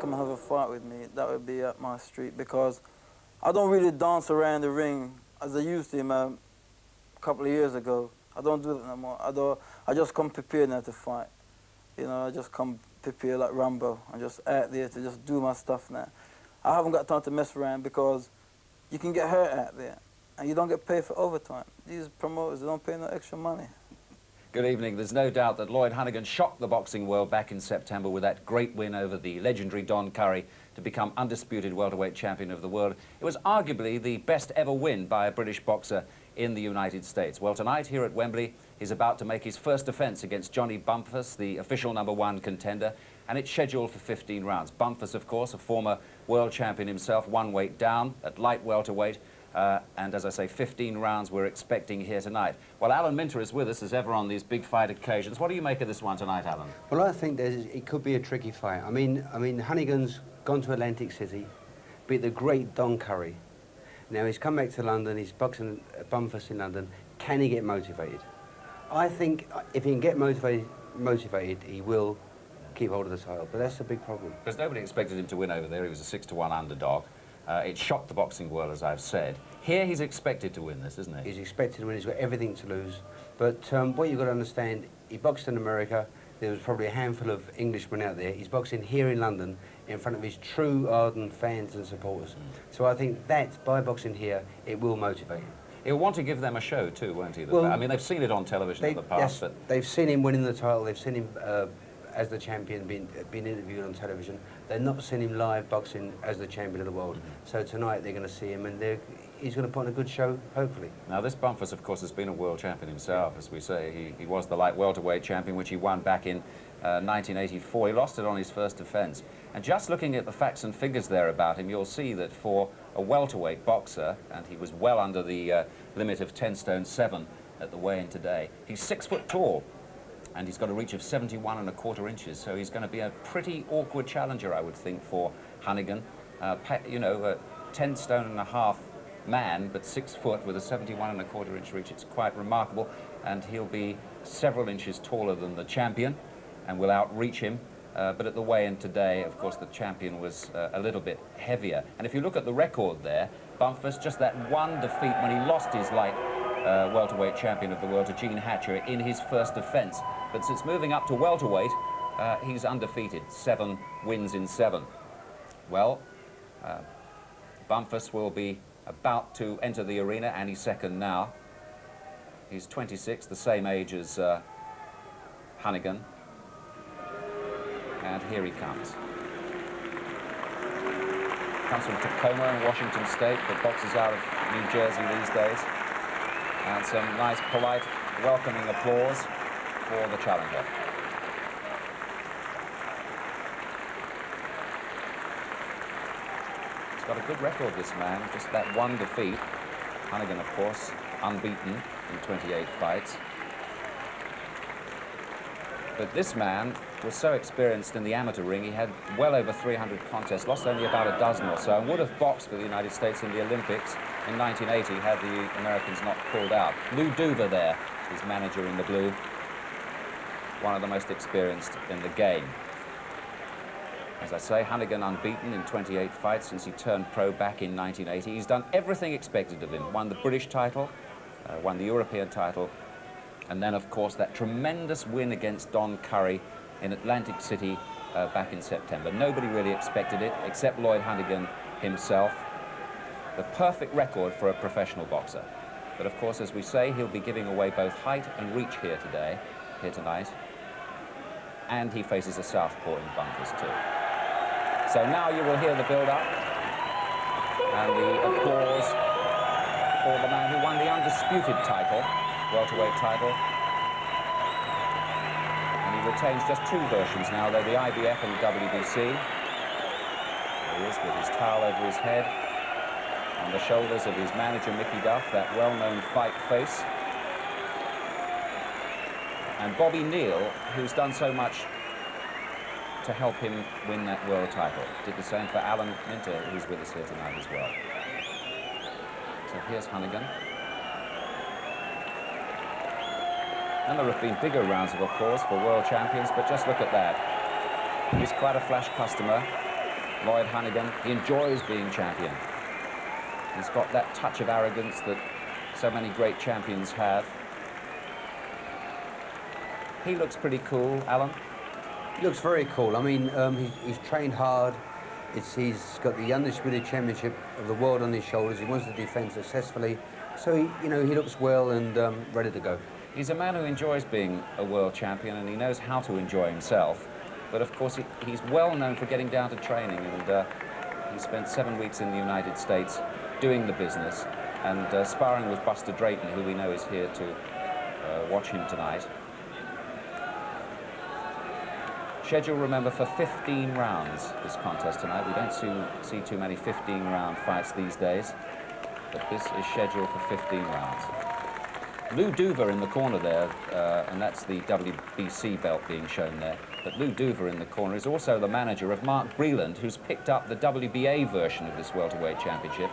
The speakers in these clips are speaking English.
come and have a fight with me, that would be up my street, because I don't really dance around the ring as I used to, man, a couple of years ago. I don't do that no more. I just come prepared now to fight. You know, I just come prepared like Rambo. I'm just out there to just do my stuff now. I haven't got time to mess around because you can get hurt out there and you don't get paid for overtime. These promoters, they don't pay no extra money. Good evening. There's no doubt that Lloyd Honeyghan shocked the boxing world back in September with that great win over the legendary Don Curry to become undisputed welterweight champion of the world. It was arguably the best ever win by a British boxer in the United States. Well, tonight here at Wembley, he's about to make his first defence against Johnny Bumphus, the official #1 contender, and it's scheduled for 15 rounds. Bumphus, of course, a former world champion himself, one weight down at light welterweight. And as I say, 15 rounds we're expecting here tonight. Well, Alan Minter is with us as ever on these big fight occasions. What do you make of this one tonight, Alan? Well, I think it could be a tricky fight. I mean, Honeyghan's gone to Atlantic City, beat the great Don Curry. Now he's come back to London. He's boxing Bumphus in London. Can he get motivated? I think if he can get motivated, he will keep hold of the title. But that's the big problem. Because nobody expected him to win over there. He was a 6-to-1 underdog. It shocked the boxing world, as I've said. Here he's expected to win this, isn't he? He's expected to win. He's got everything to lose. But what you've got to understand, he boxed in America. There was probably a handful of Englishmen out there. He's boxing here in London in front of his true ardent fans and supporters. So I think that, by boxing here, it will motivate him. He'll want to give them a show too, won't he? Well, I mean, they've seen it on television in the past. Yes, they've seen him winning the title. They've seen him as the champion being interviewed on television. They've not seen him live boxing as the champion of the world. So tonight they're going to see him and he's going to put on a good show, hopefully. Now this Bumphus, of course, has been a world champion himself, as we say. He was the light welterweight champion, which he won back in 1984. He lost it on his first defence. And just looking at the facts and figures there about him, you'll see that for a welterweight boxer, and he was well under the limit of 10 stone 7 at the weigh-in today, he's 6 foot tall. And he's got a reach of 71¼ inches, so he's going to be a pretty awkward challenger, I would think, for Honeyghan. You know, a 10 stone and a half man, but 6 foot with a 71¼ inch reach. It's quite remarkable, and he'll be several inches taller than the champion and will outreach him. But at the weigh-in today, of course, the champion was a little bit heavier. And if you look at the record there, Bumphus, just that one defeat when he lost his light welterweight champion of the world to Gene Hatcher in his first defence. But since moving up to welterweight, he's undefeated, 7 wins in 7. Well, Bumphus will be about to enter the arena, and he's second now. He's 26, the same age as Honeyghan. And here he comes. Comes from Tacoma in Washington State, but boxes out of New Jersey these days. And some nice, polite, welcoming applause for the challenger. He's got a good record, this man, just that one defeat. Honeyghan, of course, unbeaten in 28 fights. But this man was so experienced in the amateur ring, he had well over 300 contests, lost only about a dozen or so, and would have boxed for the United States in the Olympics in 1980 had the Americans not pulled out. Lou Duver there, his manager in the blue, one of the most experienced in the game. As I say, Honeyghan unbeaten in 28 fights since he turned pro back in 1980. He's done everything expected of him. Won the British title, won the European title, and then, of course, that tremendous win against Don Curry in Atlantic City back in September. Nobody really expected it, except Lloyd Honeyghan himself. The perfect record for a professional boxer. But, of course, as we say, he'll be giving away both height and reach here tonight. And he faces a southpaw in Bumphus too. So now you will hear the build-up and the applause for the man who won the undisputed title, welterweight title. And he retains just 2 versions now, though, the IBF and the WWC. There he is with his towel over his head, on the shoulders of his manager, Mickey Duff, that well-known fight face. And Bobby Neal, who's done so much to help him win that world title, did the same for Alan Minter, who's with us here tonight as well. So here's Honeyghan. And there have been bigger rounds of applause for world champions, but just look at that. He's quite a flash customer. Lloyd Honeyghan. He enjoys being champion. He's got that touch of arrogance that so many great champions have. He looks pretty cool, Alan. He looks very cool. I mean, he's trained hard. He's got the undisputed championship of the world on his shoulders. He wants to defend successfully. So, he looks well and ready to go. He's a man who enjoys being a world champion, and he knows how to enjoy himself. But of course, he's well known for getting down to training, and he spent 7 weeks in the United States doing the business and sparring with Buster Drayton, who we know is here to watch him tonight. Schedule, remember, for 15 rounds, this contest tonight. We don't see too many 15-round fights these days, but this is scheduled for 15 rounds. Lou Duver in the corner there, and that's the WBC belt being shown there. But Lou Duver in the corner is also the manager of Mark Breland, who's picked up the WBA version of this welterweight championship.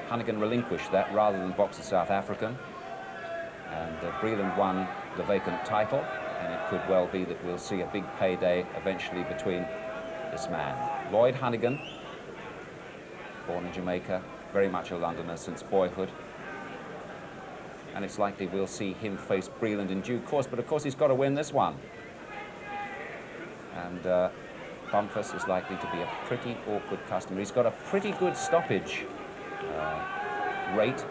Honeyghan relinquished that rather than box a South African. And Breland won the vacant title, and it could well be that we'll see a big payday eventually between this man. Lloyd Honeyghan, born in Jamaica, very much a Londoner since boyhood. And it's likely we'll see him face Breland in due course, but of course he's got to win this one. And Bumphus is likely to be a pretty awkward customer. He's got a pretty good stoppage rate.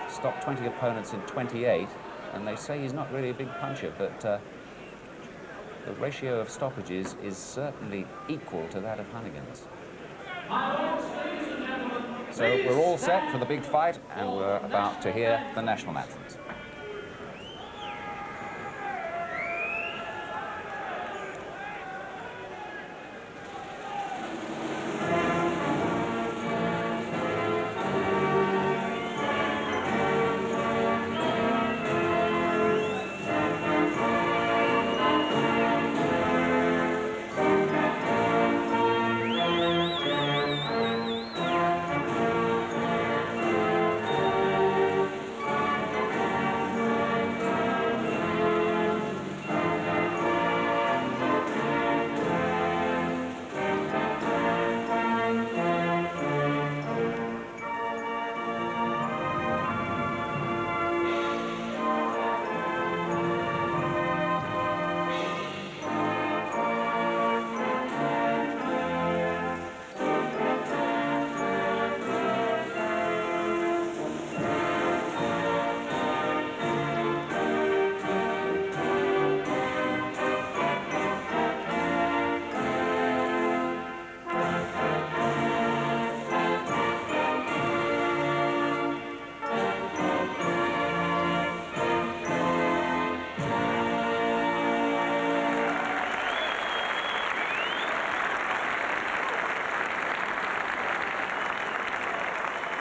Stopped 20 opponents in 28, and they say he's not really a big puncher, but the ratio of stoppages is certainly equal to that of Honeyghan's. So we're all set for the big fight, and we're about to hear the national anthems.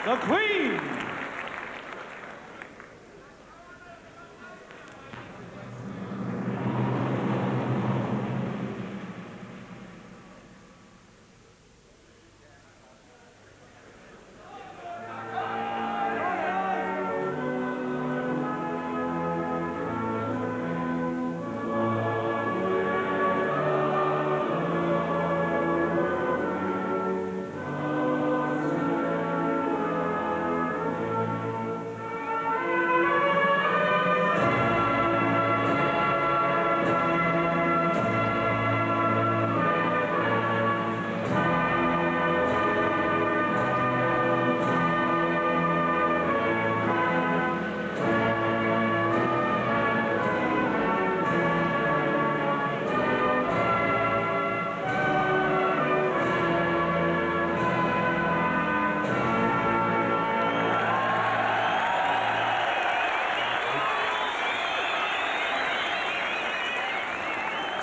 The Queen.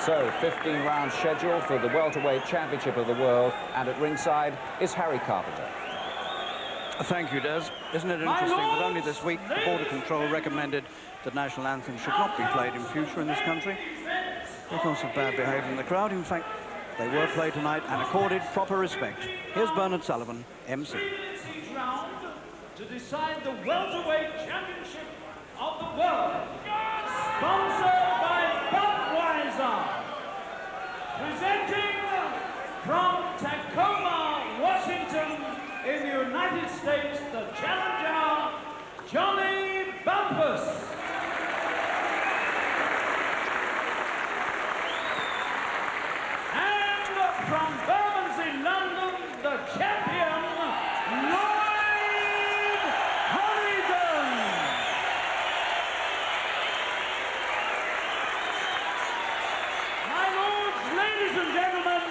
So, 15-round schedule for the welterweight championship of the world, and at ringside is Harry Carpenter. Thank you, Des. Isn't it interesting that only this week the Border Control recommended that national anthems should not be played in future in this country because of bad behaviour in the crowd. In fact, they were played tonight and accorded proper respect. Here's Bernard Sullivan, MC. Round to decide the welterweight championship of the world. Sponsored by Budweiser. Presenting from Tacoma, Washington, in the United States, the challenger, Johnny Bumphus. And from Bermondsey, London, the champion, Lloyd Honeyghan. My lords, ladies and gentlemen,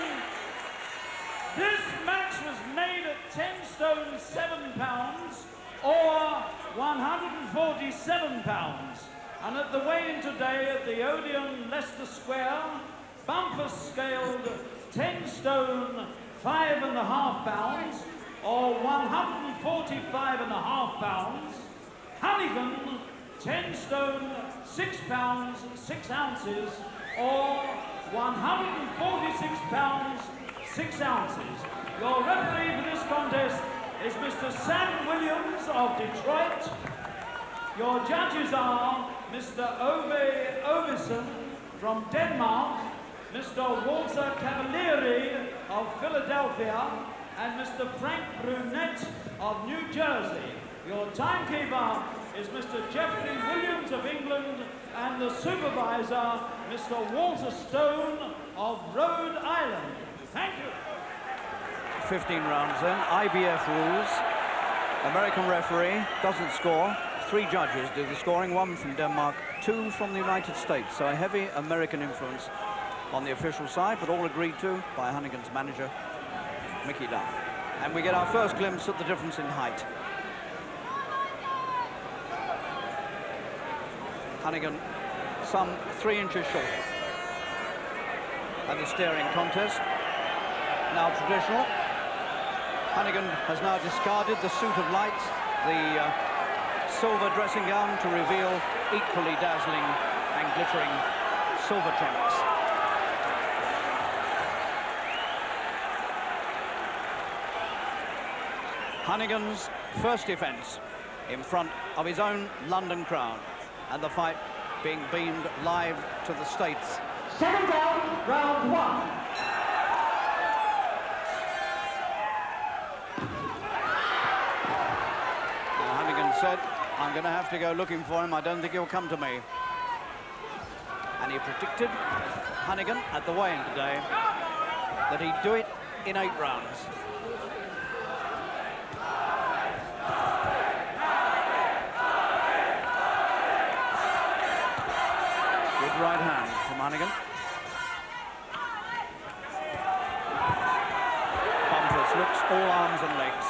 this match was made at 10 stone 7 pounds or 147 pounds. And at the weigh-in today at the Odeon, Leicester Square, Bumphus scaled 10 stone 5.5 pounds or 145.5 pounds. Honeyghan 10 stone 6 pounds 6 ounces or 146 pounds 6 ounces. Your referee for this contest is Mr. Sam Williams of Detroit. Your judges are Mr. Ove Ovison from Denmark, Mr. Walter Cavalieri of Philadelphia, and Mr. Frank Brunette of New Jersey. Your timekeeper is Mr. Jeffrey Williams of England, and the supervisor, Mr. Walter Stone of Rhode Island. Thank you. 15 rounds then, IBF rules. American referee doesn't score. 3 judges do the scoring, 1 from Denmark, 2 from the United States. So a heavy American influence on the official side, but all agreed to by Honeyghan's manager, Mickey Duff. And we get our first glimpse at the difference in height. Honeyghan some 3 inches shorter. And the staring contest, now traditional. Honeyghan has now discarded the suit of lights, the silver dressing gown to reveal equally dazzling and glittering silver trunks. Honeyghan's first defence in front of his own London crowd, and the fight being beamed live to the States. 7 down, round 1. Said, I'm going to have to go looking for him. I don't think he'll come to me. And he predicted, Honeyghan, at the weigh-in today, that he'd do it in 8 rounds. Good right hand from Honeyghan. Bumphus looks all arms and legs.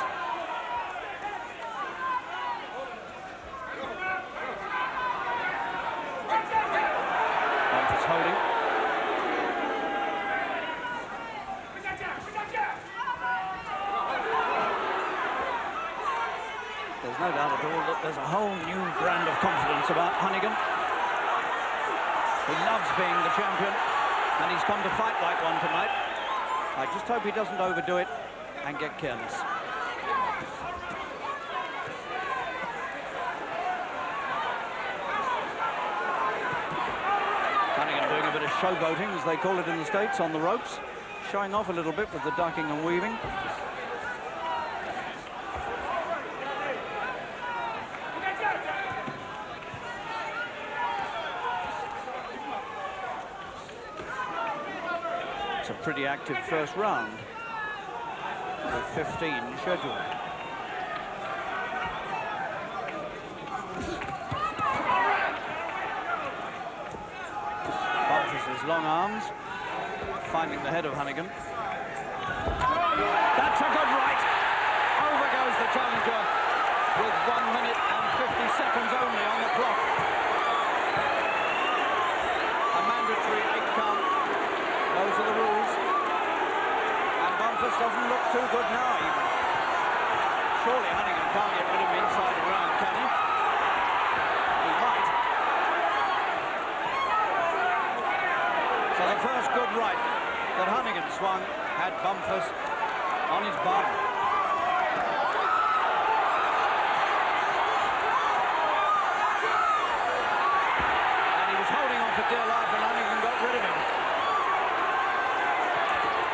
Holding. There's no doubt at all that there's a whole new brand of confidence about Honeyghan. He loves being the champion, and he's come to fight like one tonight. I just hope he doesn't overdo it and get careless. Doing a bit of showboating, as they call it in the States, on the ropes, showing off a little bit with the ducking and weaving. It's a pretty active first round, with 15 scheduled. His long arms, finding the head of Honeyghan. That's a good right. Over goes the challenger with 1 minute and 50 seconds only on the clock. A mandatory 8 count. Those are the rules. And Bumphus doesn't look too good now, even. Surely Honeyghan can't get rid of him inside the round, can he? He might. So the first good right that Honeyghan swung had Bumphus on his bum. And he was holding on for dear life, and Honeyghan got rid of him.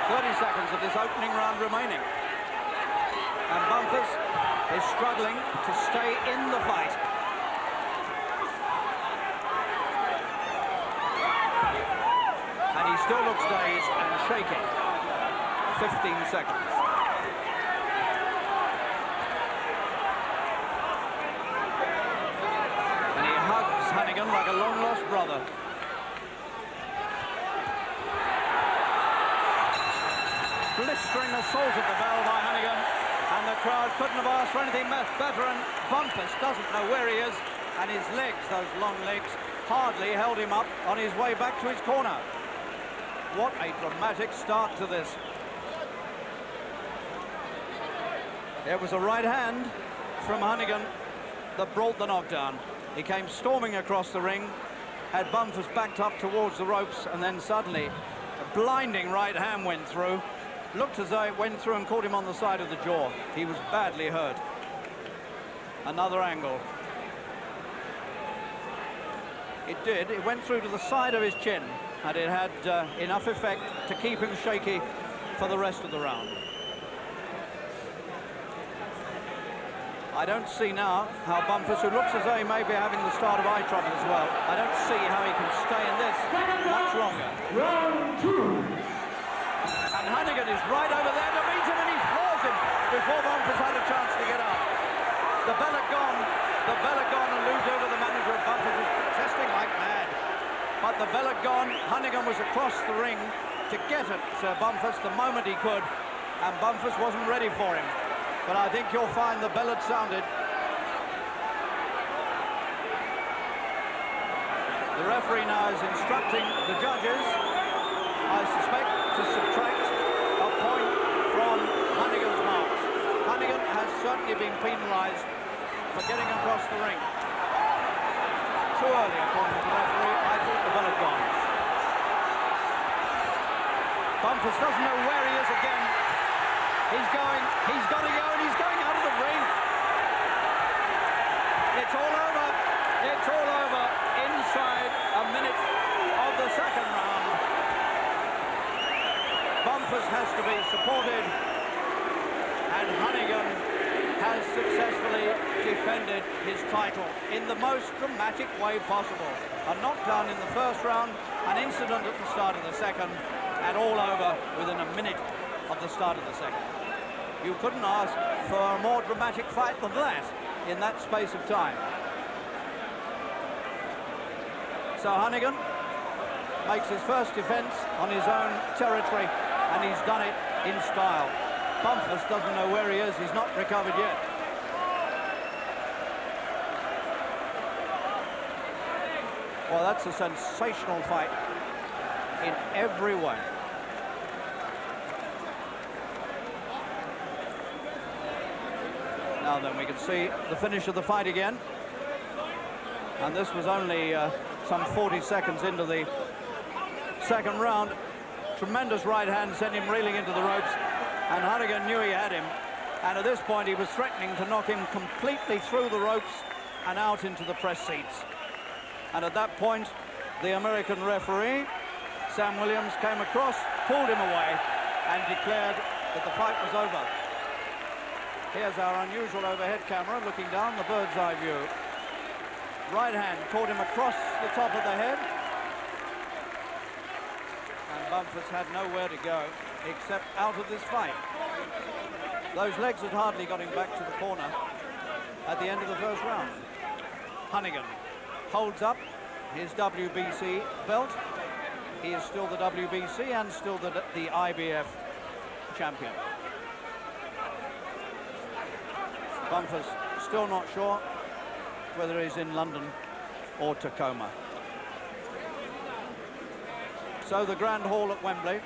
30 seconds of this opening round remaining. And Bumphus is struggling to stay in the fight. And he still looks dazed and shaking. 15 seconds. And he hugs Honeyghan like a long-lost brother. Blistering assault at the bell by Honeyghan, and the crowd couldn't have asked for anything better, and Bumphus doesn't know where he is, and his legs, those long legs, hardly held him up on his way back to his corner. What a dramatic start to this. It was a right hand from Honeyghan that brought the knockdown. He came storming across the ring, had Bumphus backed up towards the ropes, and then suddenly a blinding right hand went through. Looked as though it went through and caught him on the side of the jaw. He was badly hurt. Another angle. It did. It went through to the side of his chin, and it had enough effect to keep him shaky for the rest of the round. I don't see now how Bumphus, who looks as though he may be having the start of eye trouble as well, I don't see how he can stay in this much longer. Round 2. And Honeyghan is right over there to meet him, and he floors him before Bumphus had a chance to get up. The bell had gone, and Lloyd, the manager of Bumphus, was protesting like mad. But the bell had gone. Honeyghan was across the ring to get at Bumphus the moment he could, and Bumphus wasn't ready for him. But I think you'll find the bell had sounded. The referee now is instructing the judges, I suspect, to subtract a point from Honeyghan's marks. Honeyghan has certainly been penalised for getting across the ring. Too early, according to the referee. I thought the bell had gone. Bumphus doesn't know where he is again. He's going, he's got to go, and he's going out of the ring. It's all over. It's all over inside a minute of the second round. Bumphus has to be supported, and Honeyghan has successfully defended his title in the most dramatic way possible. A knockdown in the first round, an incident at the start of the second, and all over within a minute of the start of the second. You couldn't ask for a more dramatic fight than that in that space of time. So Honeyghan makes his first defence on his own territory, and he's done it in style. Bumphus doesn't know where he is. He's not recovered yet. Well, that's a sensational fight in every way. Now then, we can see the finish of the fight again. And this was only some 40 seconds into the second round. Tremendous right hand sent him reeling into the ropes, and Honeyghan knew he had him. And at this point, he was threatening to knock him completely through the ropes and out into the press seats. And at that point, the American referee, Sam Williams, came across, pulled him away, and declared that the fight was over. Here's our unusual overhead camera looking down the bird's eye view. Right hand caught him across the top of the head, and Bumphus had nowhere to go except out of this fight. Those legs had hardly got him back to the corner at the end of the first round. Honeyghan holds up his WBC belt. He is still the WBC and still the IBF champion. Bumphus still not sure whether he's in London or Tacoma. So the Grand Hall at Wembley,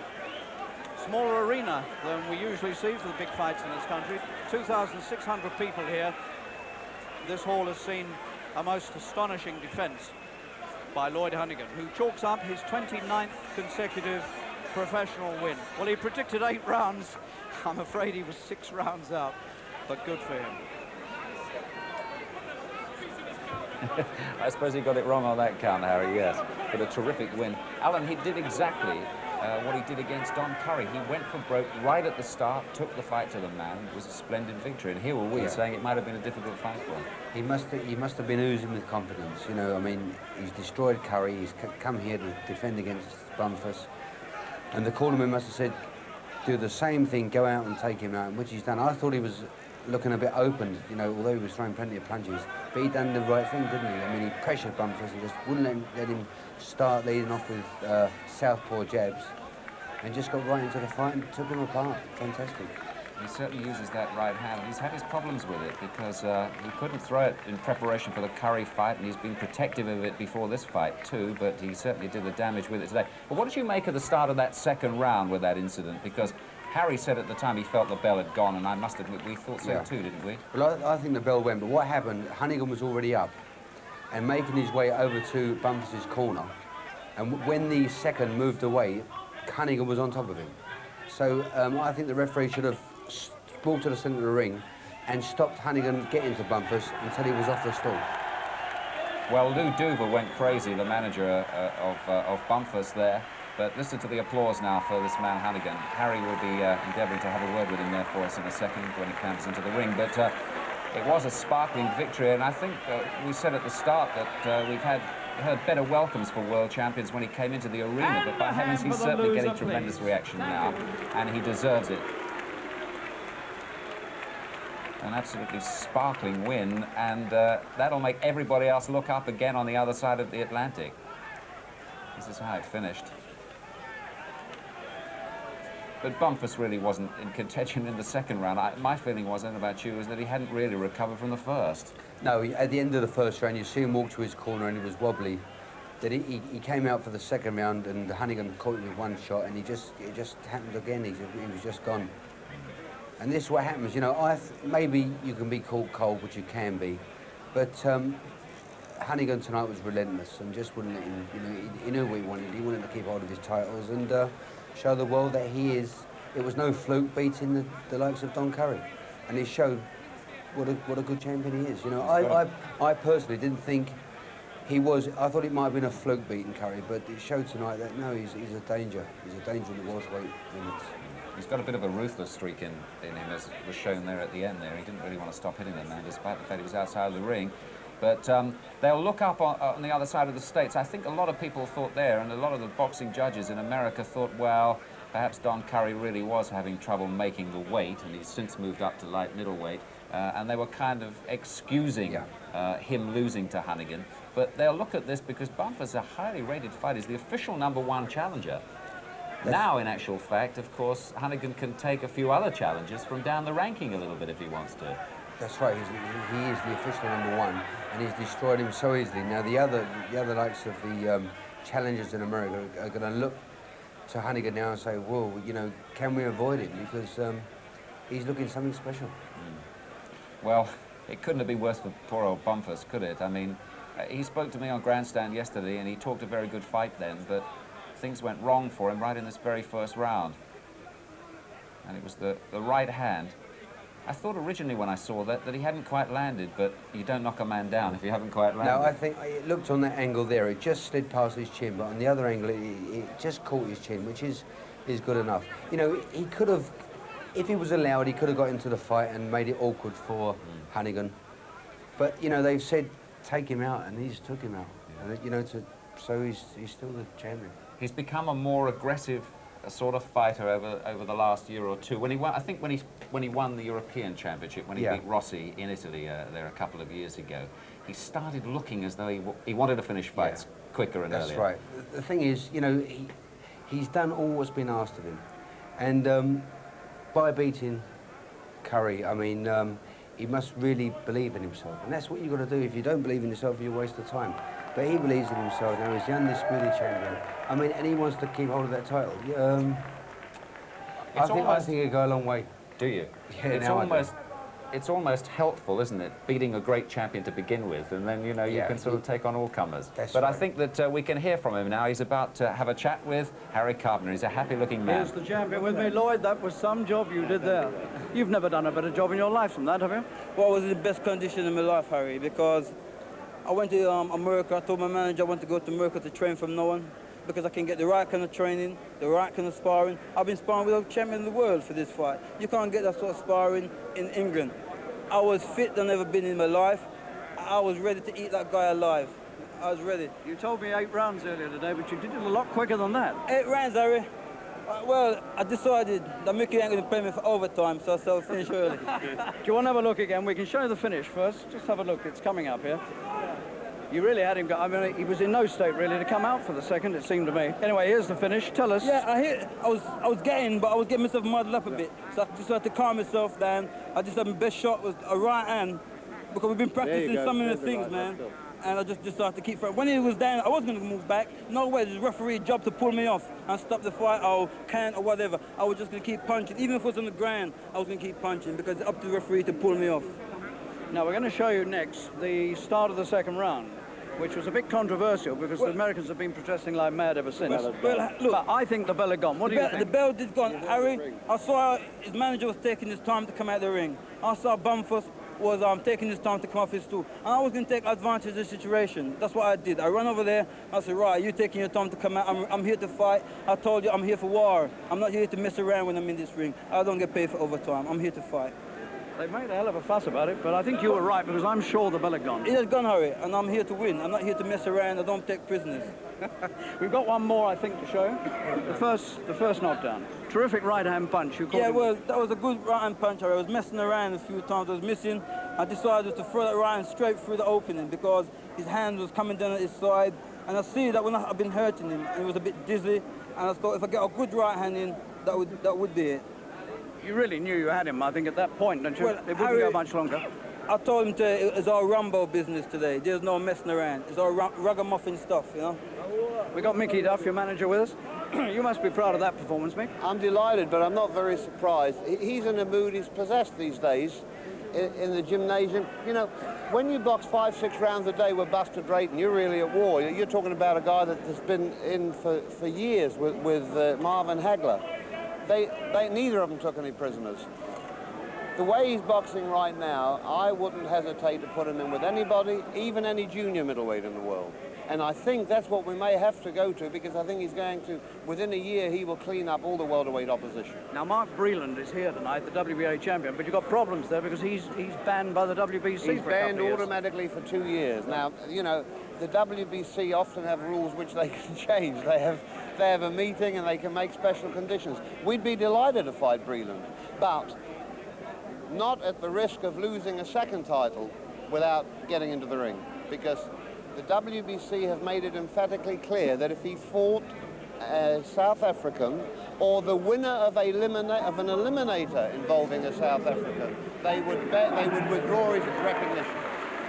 smaller arena than we usually see for the big fights in this country. 2,600 people here. This hall has seen a most astonishing defence by Lloyd Honeyghan, who chalks up his 29th consecutive professional win. Well, he predicted 8 rounds. I'm afraid he was 6 rounds out, but good for him. I suppose he got it wrong on that count, Harry, yes. But a terrific win. Alan, he did exactly what he did against Don Curry. He went for broke right at the start, took the fight to the man. It was a splendid victory. And here were we saying it might have been a difficult fight for him. He must have been oozing with confidence. You know, I mean, he's destroyed Curry. He's come here to defend against Bumphus. And the cornerman must have said, do the same thing, go out and take him out, which he's done. I thought he was looking a bit open, you know, although he was throwing plenty of punches. But he done the right thing, didn't he? I mean, he pressured Bumphus and just wouldn't let him start leading off with southpaw jabs, and just got right into the fight and took him apart. Fantastic. He certainly uses that right hand. He's had his problems with it because he couldn't throw it in preparation for the Curry fight, and he's been protective of it before this fight too, but he certainly did the damage with it today. But what did you make of the start of that second round with that incident? Because Harry said at the time he felt the bell had gone, and I must admit we thought so too, didn't we? Well, I think the bell went, but what happened, Honeyghan was already up and making his way over to Bumphus's corner, and when the second moved away, Honeyghan was on top of him. So I think the referee should have brought to the centre of the ring and stopped Honeyghan getting to Bumphus until he was off the stall. Well, Lou Duver went crazy, the manager of Bumphus there. But listen to the applause now for this man, Honeyghan. Harry will be endeavouring to have a word with him there for us in a second when he comes into the ring. But it was a sparkling victory, and I think we said at the start that we've heard better welcomes for world champions when he came into the arena. But by heavens, he's certainly getting tremendous reaction now, and he deserves it. An absolutely sparkling win, and that'll make everybody else look up again on the other side of the Atlantic. This is how it finished. But Bumphus really wasn't in contention in the second round. My feeling was, and about you, is that he hadn't really recovered from the first. No, at the end of the first round, you see him walk to his corner and he was wobbly. Then he came out for the second round, and Honeyghan caught him with one shot, and it just happened again. He was just gone. And this is what happens, you know. Maybe you can be caught cold, which you can be, but Honeyghan tonight was relentless and just wouldn't let him. You know, he knew what he wanted. He wanted to keep hold of his titles and show the world that he is. It was no fluke beating the likes of Don Curry, and he showed what a good champion he is. You know, I personally didn't think he was. I thought it might have been a fluke beating Curry, but it showed tonight that no, he's a danger. He's a danger in the welterweight limits. He's got a bit of a ruthless streak in him, as was shown there at the end there. He didn't really want to stop hitting the man, despite the fact he was outside of the ring. But they'll look up on the other side of the States. I think a lot of people thought there, and a lot of the boxing judges in America thought, well, perhaps Don Curry really was having trouble making the weight, and he's since moved up to light middleweight, and they were kind of excusing him losing to Honeyghan. But they'll look at this because Bumphus, a highly rated fighter, is the official #1 challenger. Now, in actual fact, of course, Honeyghan can take a few other challenges from down the ranking a little bit if he wants to. That's right. He is the official #1, and he's destroyed him so easily. Now, the other likes of the challengers in America are going to look to Honeyghan now and say, "Whoa, you know, can we avoid him?" Because he's looking something special. Well, it couldn't have been worse for poor old Bumphus, could it? I mean, he spoke to me on Grandstand yesterday, and he talked a very good fight then, but things went wrong for him right in this very first round. And it was the right hand. I thought originally when I saw that he hadn't quite landed, but you don't knock a man down if you haven't quite landed. No, I think it looked on that angle there, it just slid past his chin, but on the other angle, it just caught his chin, which is good enough. You know, he could have, if he was allowed, he could have got into the fight and made it awkward for Honeyghan. But, you know, they've said, take him out, and he just took him out. Yeah. And, you know, so he's still the champion. He's become a more aggressive sort of fighter over the last year or two. When he won, I think when he won the European Championship, when he beat Rossi in Italy there a couple of years ago, he started looking as though he wanted to finish fights quicker and earlier. That's right. The thing is, you know, he's done all what's been asked of him, and by beating Curry, I mean, he must really believe in himself, and that's what you've got to do. If you don't believe in yourself, you waste the time. But he believes in himself now. He's the undisputed champion. I mean, and he wants to keep hold of that title. I think it'll go a long way. Do you? Yeah, it's almost helpful, isn't it? Beating a great champion to begin with, and then, you know, you can sort of take on all comers. But I think that we can hear from him now. He's about to have a chat with Harry Carpenter. He's a happy-looking man. Here's the champion with me, Lloyd. That was some job you did there. You've never done a better job in your life than that, have you? Well, I was in the best condition in my life, Harry, because I went to America. I told my manager I want to go to America to train from now on. because I can get the right kind of training, the right kind of sparring. I've been sparring with a champion of the world for this fight. You can't get that sort of sparring in England. I was fit than ever been in my life. I was ready to eat that guy alive. I was ready. You told me 8 rounds earlier today, but you did it a lot quicker than that. 8 rounds, Harry. Well, I decided that Mickey ain't going to pay me for overtime, so I'll finish early. Do you want to have a look again? We can show you the finish first. Just have a look. It's coming up here. You really had him go. I mean, he was in no state really to come out for the second, it seemed to me. Anyway, here's the finish. Tell us. Yeah, I was getting myself muddled up a bit. So I decided to calm myself down. I decided my best shot was a right hand, because we've been practicing so many things, man. And I just decided to keep fighting. When he was down, I was going to move back. No way, it's the referee's job to pull me off and stop the fight or can't or whatever. I was just going to keep punching. Even if it was on the ground, I was going to keep punching because it's up to the referee to pull me off. Now, we're going to show you next the start of the second round, which was a bit controversial because the Americans have been protesting like mad ever since. Well, look, but I think the bell had gone. What do you think? The bell did gone. Harry, I saw his manager was taking his time to come out of the ring. I saw Bumphus was taking his time to come off his stool. And I was going to take advantage of the situation. That's what I did. I ran over there. I said, right, you taking your time to come out. I'm here to fight. I told you I'm here for war. I'm not here to mess around when I'm in this ring. I don't get paid for overtime. I'm here to fight. They made a hell of a fuss about it, but I think you were right because I'm sure the bell had gone. It has gone, Harry, and I'm here to win. I'm not here to mess around. I don't take prisoners. We've got one more, I think, to show. The first knockdown. Terrific right-hand punch. Well, that was a good right-hand punch, Harry. I was messing around a few times. I was missing. I decided to throw that right hand straight through the opening because his hand was coming down at his side. And I see that when I've been hurting him, and he was a bit dizzy. And I thought if I get a good right hand in, that would be it. You really knew you had him, I think, at that point, don't you? Well, it wouldn't Harry, go much longer. I told him it's all Rumbo business today. There's no messing around. It's all ragamuffin stuff, you know? We got Mickey Duff, your manager, with us. You must be proud of that performance, Mick. I'm delighted, but I'm not very surprised. He's in a mood he's possessed these days in the gymnasium. You know, when you box 5-6 rounds a day with Buster Drayton, you're really at war. You're talking about a guy that has been in for years with Marvin Hagler. Neither of them took any prisoners. The way he's boxing right now, I wouldn't hesitate to put him in with anybody, even any junior middleweight in the world. And I think that's what we may have to go to, because I think he's going to, within a year, he will clean up all the welterweight opposition. Now, Mark Breland is here tonight, the WBA champion, but you've got problems there because he's banned by the WBC. He's banned automatically for 2 years. Now, you know, the WBC often have rules which they can change. They have a meeting and they can make special conditions. We'd be delighted to fight Breland, but not at the risk of losing a second title without getting into the ring, because the WBC have made it emphatically clear that if he fought a South African or the winner of an eliminator involving a South African, they would withdraw his recognition.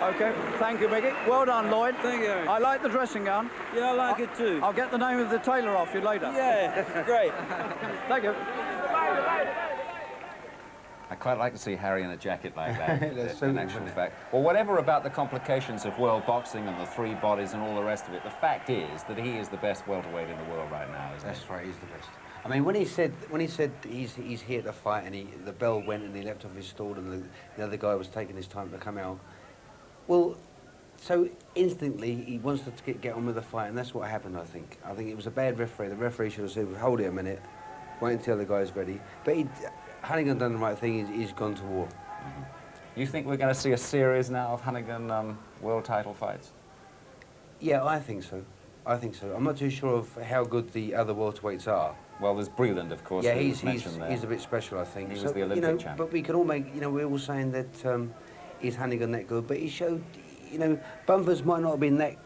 Okay, thank you, Mickey. Well done, Lloyd. Thank you. I like the dressing gown. Yeah, I like it too. I'll get the name of the tailor off you later. Yeah, great. Thank you. I quite like to see Harry in a jacket like that. That's so in actual fact. Well, whatever about the complications of world boxing and the 3 bodies and all the rest of it, the fact is that he is the best welterweight in the world right now, isn't he? That's right, he's the best. I mean, when he said he's here to fight, and the bell went and he left off his stall, and the other guy was taking his time to come out. Well, so instantly he wants to get on with the fight, and that's what happened. I think it was a bad referee. The referee should have said, "Hold it a minute, wait until the guy's ready." But Honeyghan done the right thing. He's gone to war. Mm-hmm. You think we're going to see a series now of Honeyghan world title fights? Yeah, I think so. I'm not too sure of how good the other welterweights are. Well, there's Breland, of course. Yeah, he's a bit special, I think. He was the Olympic champ. But we can all make, we're all saying that is Honeyghan that good, but he showed, Bumphus might not have been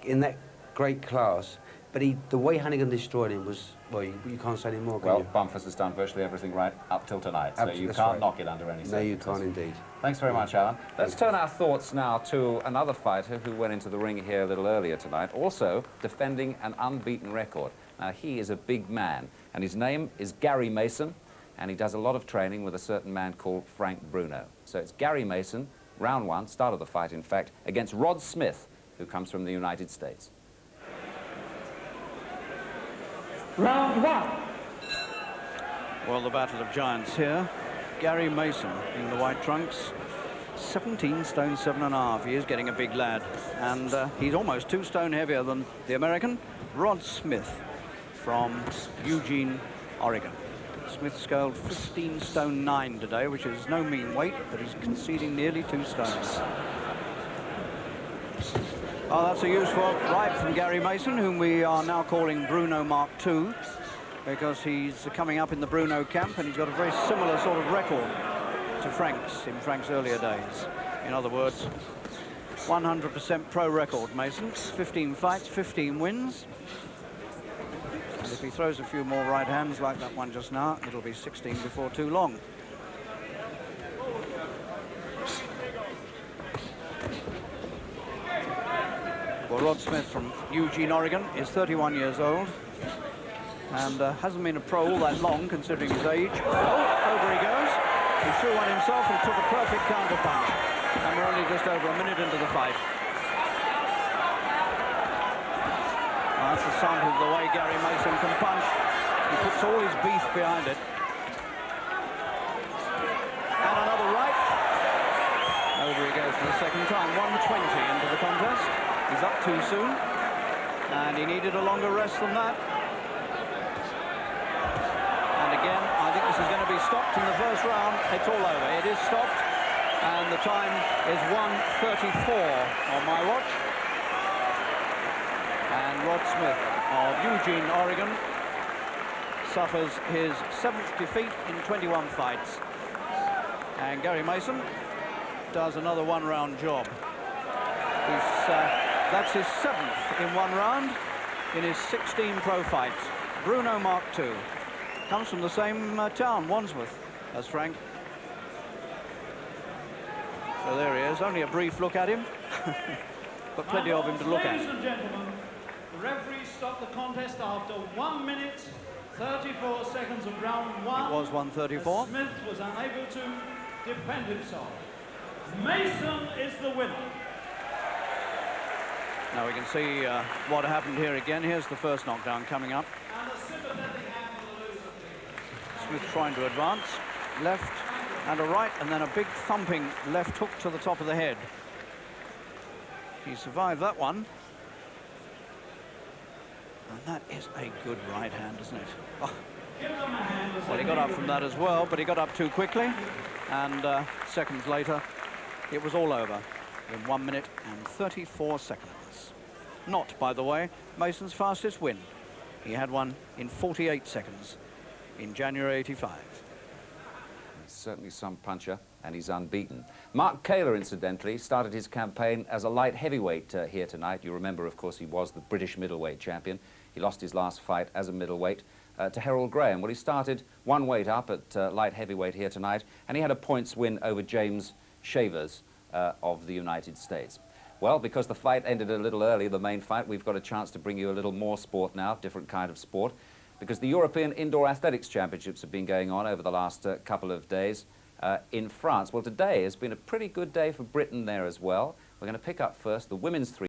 in that great class, but the way Honeyghan destroyed him was, well, you can't say any more, can you? Well, Bumphus has done virtually everything right up till tonight, so you can't knock it under any circumstances. No, you can't indeed. Thanks very much, Alan. Let's turn our thoughts now to another fighter who went into the ring here a little earlier tonight, also defending an unbeaten record. Now, he is a big man, and his name is Gary Mason, and he does a lot of training with a certain man called Frank Bruno. So it's Gary Mason, round 1, start of the fight, in fact, against Rod Smith, who comes from the United States. Round 1. Well, the battle of giants here. Gary Mason in the white trunks. 17 stone 7.5. He is getting a big lad, and he's almost 2 stone heavier than the American. Rod Smith from Eugene, Oregon. Smith scaled 15 stone 9 today, which is no mean weight, but he's conceding nearly 2 stones. Oh, that's a useful right from Gary Mason, whom we are now calling Bruno Mark II, because he's coming up in the Bruno camp, and he's got a very similar sort of record to Frank's, in Frank's earlier days. In other words, 100% pro record, Mason. 15 fights, 15 wins. And if he throws a few more right hands like that one just now, it'll be 16 before too long. Well, Rod Smith from Eugene, Oregon is 31 years old and hasn't been a pro all that long considering his age. Oh, over he goes. He threw one himself and took a perfect counter punch. And we're only just over a minute into the fight. Well, that's a sample of the way Gary Mason can punch. He puts all his beef behind it. And another right. Over he goes for the second time. 120 into the contest. He's up too soon. And he needed a longer rest than that. And again, I think this is going to be stopped in the first round. It's all over. It is stopped. And the time is 1:34 on my watch. And Rod Smith of Eugene, Oregon, suffers his 7th defeat in 21 fights. And Gary Mason does another one-round job. That's his 7th in one round in his 16 pro fights. Bruno Mark II. Comes from the same town, Wandsworth, as Frank. So there he is, only a brief look at him, but plenty of him to look at. Ladies and gentlemen, the referee stopped the contest after 1 minute, 34 seconds of round 1. It was 1:34. Smith was unable to defend himself. Mason is the winner. Now we can see what happened here again. Here's the first knockdown coming up. And a sympathetic hand for the loser. Smith trying to advance, left and a right, and then a big thumping left hook to the top of the head. He survived that one. And that is a good right hand, isn't it? Oh. Well, he got up from that as well, but he got up too quickly. And seconds later, it was all over in 1 minute and 34 seconds. Not, by the way, Mason's fastest win. He had one in 48 seconds in January '85. He's certainly some puncher, and he's unbeaten. Mark Kaler, incidentally, started his campaign as a light heavyweight here tonight. You remember, of course, he was the British middleweight champion. He lost his last fight as a middleweight to Harold Graham. Well, he started one weight up at light heavyweight here tonight, and he had a points win over James Shavers of the United States. Well, because the fight ended a little early, the main fight, we've got a chance to bring you a little more sport now, different kind of sport, because the European Indoor Athletics Championships have been going on over the last couple of days in France. Well, today has been a pretty good day for Britain there as well. We're going to pick up first the women's 3